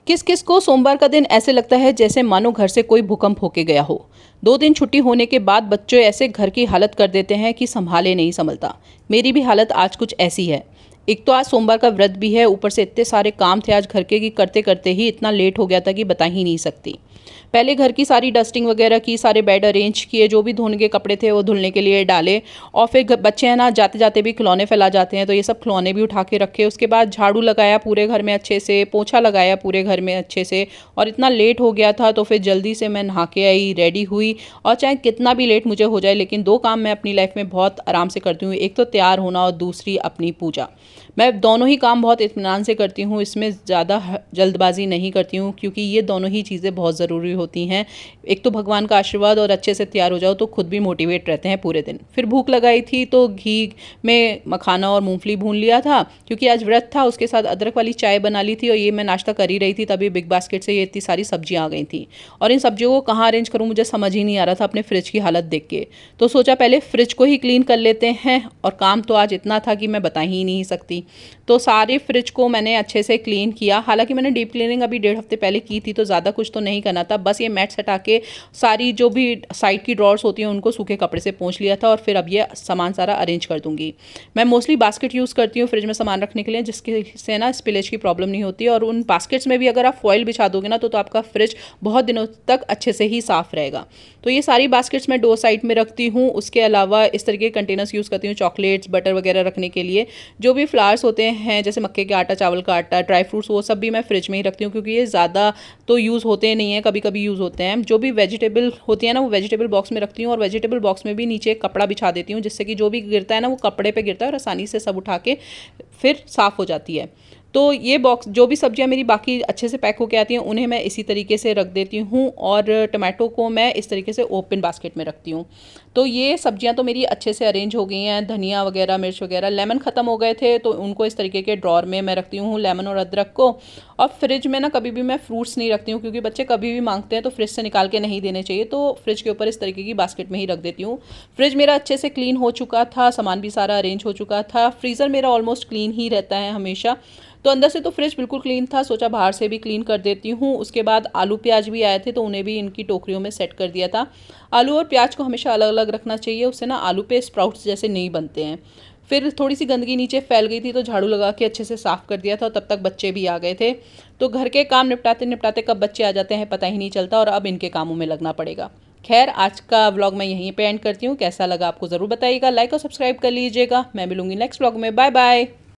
किस किस को सोमवार का दिन ऐसे लगता है जैसे मानो घर से कोई भूकंप होके गया हो। 2 दिन छुट्टी होने के बाद बच्चे ऐसे घर की हालत कर देते हैं कि संभाले नहीं संभलता। मेरी भी हालत आज कुछ ऐसी है। एक तो आज सोमवार का व्रत भी है, ऊपर से इतने सारे काम थे आज घर के कि करते करते ही इतना लेट हो गया था कि बता ही नहीं सकती। पहले घर की सारी डस्टिंग वगैरह की, सारे बेड अरेंज किए, जो भी धोने के कपड़े थे वो धुलने के लिए डाले। और फिर बच्चे हैं ना, जाते जाते भी खिलौने फैला जाते हैं, तो ये सब खिलौने भी उठा के रखे। उसके बाद झाड़ू लगाया पूरे घर में अच्छे से, पोछा लगाया पूरे घर में अच्छे से। और इतना लेट हो गया था तो फिर जल्दी से मैं नहा के आई, रेडी हुई। और चाहे कितना भी लेट मुझे हो जाए, लेकिन 2 काम मैं अपनी लाइफ में बहुत आराम से करती हूँ। एक तो तैयार होना और दूसरी अपनी पूजा। मैं दोनों ही काम बहुत इत्मीनान से करती हूँ, इसमें ज़्यादा जल्दबाजी नहीं करती हूँ, क्योंकि ये दोनों ही चीज़ें बहुत ज़रूरी होती हैं। एक तो भगवान का आशीर्वाद, और अच्छे से तैयार हो जाओ तो खुद भी मोटिवेट रहते हैं पूरे दिन। फिर भूख लगाई थी तो घी में मखाना और मूंगफली भून लिया था, क्योंकि आज व्रत था। उसके साथ अदरक वाली चाय बना ली थी, और ये मैं नाश्ता कर ही रही थी तभी बिग बास्केट से ये इतनी सारी सब्जियां आ गई थी। और इन सब्जियों को कहाँ अरेंज करूँ मुझे समझ ही नहीं आ रहा था अपने फ्रिज की हालत देख के। तो सोचा पहले फ्रिज को ही क्लीन कर लेते हैं, और काम तो आज इतना था कि मैं बता ही नहीं सकती। तो सारे फ्रिज को मैंने अच्छे से क्लीन किया। हालांकि मैंने डीप क्लीनिंग अभी 1.5 हफ्ते पहले की थी, तो ज़्यादा कुछ तो नहीं करना था। बस ये मैट्स हटा के सारी जो भी साइड की ड्रॉर्स होती हैं उनको सूखे कपड़े से पोंछ लिया था, और फिर अब ये सामान सारा अरेंज कर दूंगी। मैं मोस्टली बास्केट यूज़ करती हूँ फ्रिज में सामान रखने के लिए, जिसके से ना स्पिलेज की प्रॉब्लम नहीं होती। और उन बास्केट्स में भी अगर आप फॉइल बिछा दोगे ना, तो आपका फ्रिज बहुत दिनों तक अच्छे से ही साफ रहेगा। तो ये सारी बास्केट्स मैं 2 साइड में रखती हूँ। उसके अलावा इस तरीके के कंटेनर्स यूज़ करती हूँ चॉकलेट्स, बटर वगैरह रखने के लिए। जो भी फ्लावर्स होते हैं, जैसे मक्के के आटा, चावल का आटा, ड्राई फ्रूट्स, वो सब भी मैं फ्रिज में ही रखती हूँ, क्योंकि ये ज़्यादा तो यूज़ होते नहीं हैं, कभी कभी यूज़ होते हैं। जो भी वेजिटेबल होती है ना, वो वेजिटेबल बॉक्स में रखती हूँ। और वेजिटेबल बॉक्स में भी नीचे एक कपड़ा बिछा देती हूँ, जिससे कि जो भी गिरता है ना, वो कपड़े पे गिरता है और आसानी से सब उठा के फिर साफ़ हो जाती है। तो ये बॉक्स, जो भी सब्जियां मेरी बाकी अच्छे से पैक होके आती हैं, उन्हें मैं इसी तरीके से रख देती हूँ। और टमाटो को मैं इस तरीके से ओपन बास्केट में रखती हूँ। तो ये सब्जियां तो मेरी अच्छे से अरेंज हो गई हैं। धनिया वगैरह, मिर्च वगैरह। लेमन ख़त्म हो गए थे तो उनको इस तरीके के ड्रॉर में मैं रखती हूँ, लेमन और अदरक को। और फ्रिज में ना कभी भी मैं फ्रूट्स नहीं रखती हूँ, क्योंकि बच्चे कभी भी मांगते हैं तो फ्रिज से निकाल के नहीं देने चाहिए। तो फ्रिज के ऊपर इस तरीके की बास्केट में ही रख देती हूँ। फ्रिज मेरा अच्छे से क्लीन हो चुका था, सामान भी सारा अरेंज हो चुका था। फ्रीज़र मेरा ऑलमोस्ट क्लीन ही रहता है हमेशा। तो अंदर से तो फ्रिज बिल्कुल क्लीन था, सोचा बाहर से भी क्लीन कर देती हूँ। उसके बाद आलू प्याज भी आए थे, तो उन्हें भी इनकी टोकरियों में सेट कर दिया था। आलू और प्याज को हमेशा अलग अलग रखना चाहिए, उससे ना आलू पे स्प्राउट्स जैसे नहीं बनते हैं। फिर थोड़ी सी गंदगी नीचे फैल गई थी, तो झाड़ू लगा के अच्छे से साफ़ कर दिया था, और तब तक बच्चे भी आ गए थे। तो घर के काम निपटाते निपटाते कब बच्चे आ जाते हैं पता ही नहीं चलता, और अब इनके कामों में लगना पड़ेगा। खैर, आज का व्लॉग मैं यहीं पे एंड करती हूँ। कैसा लगा आपको ज़रूर बताइएगा, लाइक और सब्सक्राइब कर लीजिएगा। मैं मिलूंगी नेक्स्ट व्लॉग में। Bye bye.